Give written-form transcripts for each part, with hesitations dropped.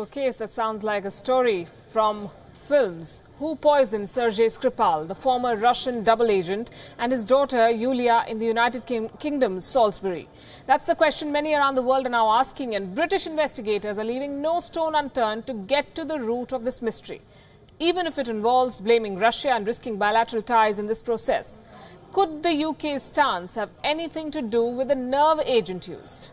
a case that sounds like a story from films. Who poisoned Sergei Skripal, the former Russian double agent, and his daughter Yulia in the United Kingdom's Salisbury? That's the question many around the world are now asking, and British investigators are leaving no stone unturned to get to the root of this mystery, even if it involves blaming Russia and risking bilateral ties in this process. Could the UK's stance have anything to do with the nerve agent used?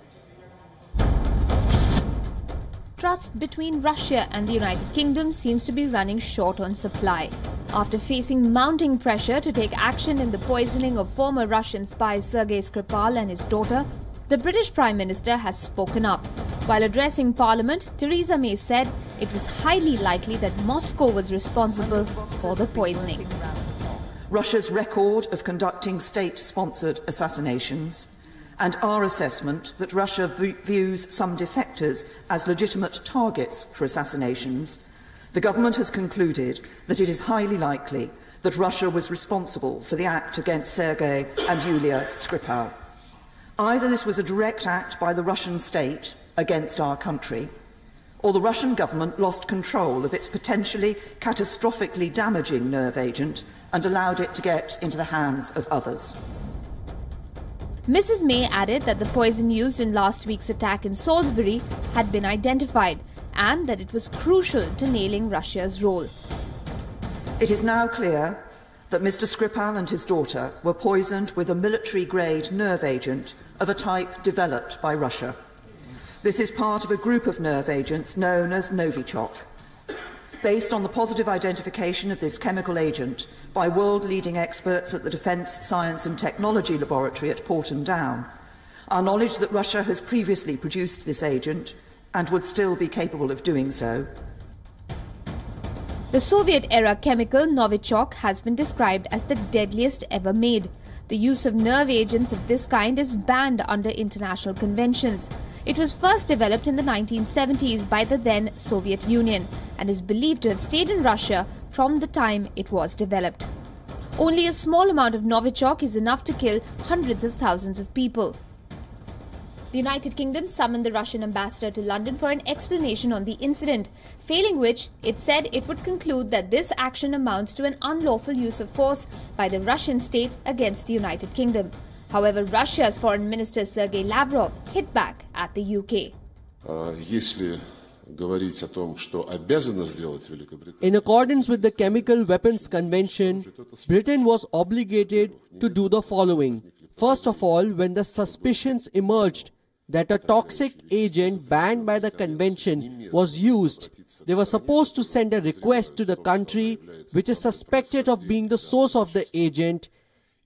Trust between Russia and the United Kingdom seems to be running short on supply. After facing mounting pressure to take action in the poisoning of former Russian spy Sergei Skripal and his daughter, the British Prime Minister has spoken up. While addressing Parliament, Theresa May said it was highly likely that Moscow was responsible for the poisoning. Russia's record of conducting state-sponsored assassinations and our assessment that Russia views some defectors as legitimate targets for assassinations, the government has concluded that it is highly likely that Russia was responsible for the act against Sergei and Yulia Skripal. Either this was a direct act by the Russian state against our country, or the Russian government lost control of its potentially catastrophically damaging nerve agent and allowed it to get into the hands of others. Mrs. May added that the poison used in last week's attack in Salisbury had been identified and that it was crucial to nailing Russia's role. It is now clear that Mr. Skripal and his daughter were poisoned with a military-grade nerve agent of a type developed by Russia. This is part of a group of nerve agents known as Novichok. Based on the positive identification of this chemical agent by world-leading experts at the Defence Science and Technology Laboratory at Porton Down, our knowledge that Russia has previously produced this agent and would still be capable of doing so. The Soviet-era chemical Novichok has been described as the deadliest ever made. The use of nerve agents of this kind is banned under international conventions. It was first developed in the 1970s by the then Soviet Union and is believed to have stayed in Russia from the time it was developed. Only a small amount of Novichok is enough to kill hundreds of thousands of people. The United Kingdom summoned the Russian ambassador to London for an explanation on the incident, failing which it said it would conclude that this action amounts to an unlawful use of force by the Russian state against the United Kingdom. However, Russia's Foreign Minister Sergei Lavrov hit back at the UK. In accordance with the Chemical Weapons Convention, Britain was obligated to do the following. First of all, when the suspicions emerged that a toxic agent banned by the convention was used, they were supposed to send a request to the country which is suspected of being the source of the agent,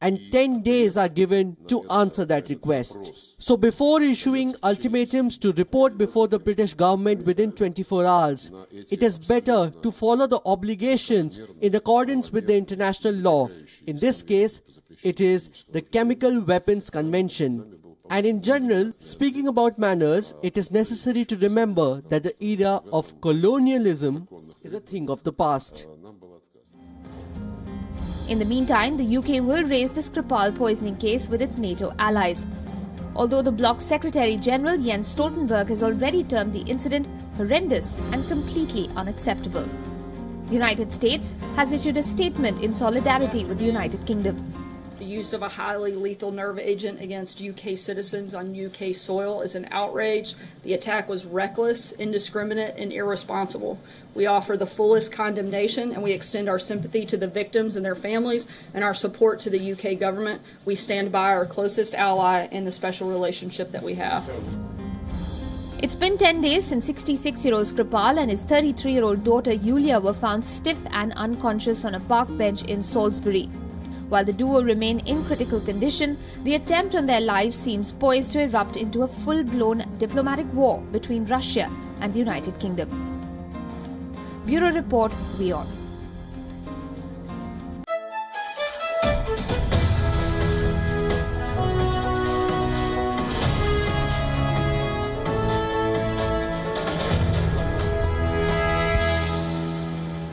and 10 days are given to answer that request. So before issuing ultimatums to report before the British government within 24 hours, it is better to follow the obligations in accordance with the international law. In this case, it is the Chemical Weapons Convention. And in general, speaking about manners, it is necessary to remember that the era of colonialism is a thing of the past. In the meantime, the UK will raise the Skripal poisoning case with its NATO allies. Although the bloc's Secretary-General Jens Stoltenberg has already termed the incident horrendous and completely unacceptable. The United States has issued a statement in solidarity with the United Kingdom. The use of a highly lethal nerve agent against UK citizens on UK soil is an outrage. The attack was reckless, indiscriminate, and irresponsible. We offer the fullest condemnation, and we extend our sympathy to the victims and their families and our support to the UK government. We stand by our closest ally in the special relationship that we have. It's been 10 days since 66-year-old Skripal and his 33-year-old daughter Yulia were found stiff and unconscious on a park bench in Salisbury. While the duo remain in critical condition, the attempt on their lives seems poised to erupt into a full-blown diplomatic war between Russia and the United Kingdom. Bureau Report, WION.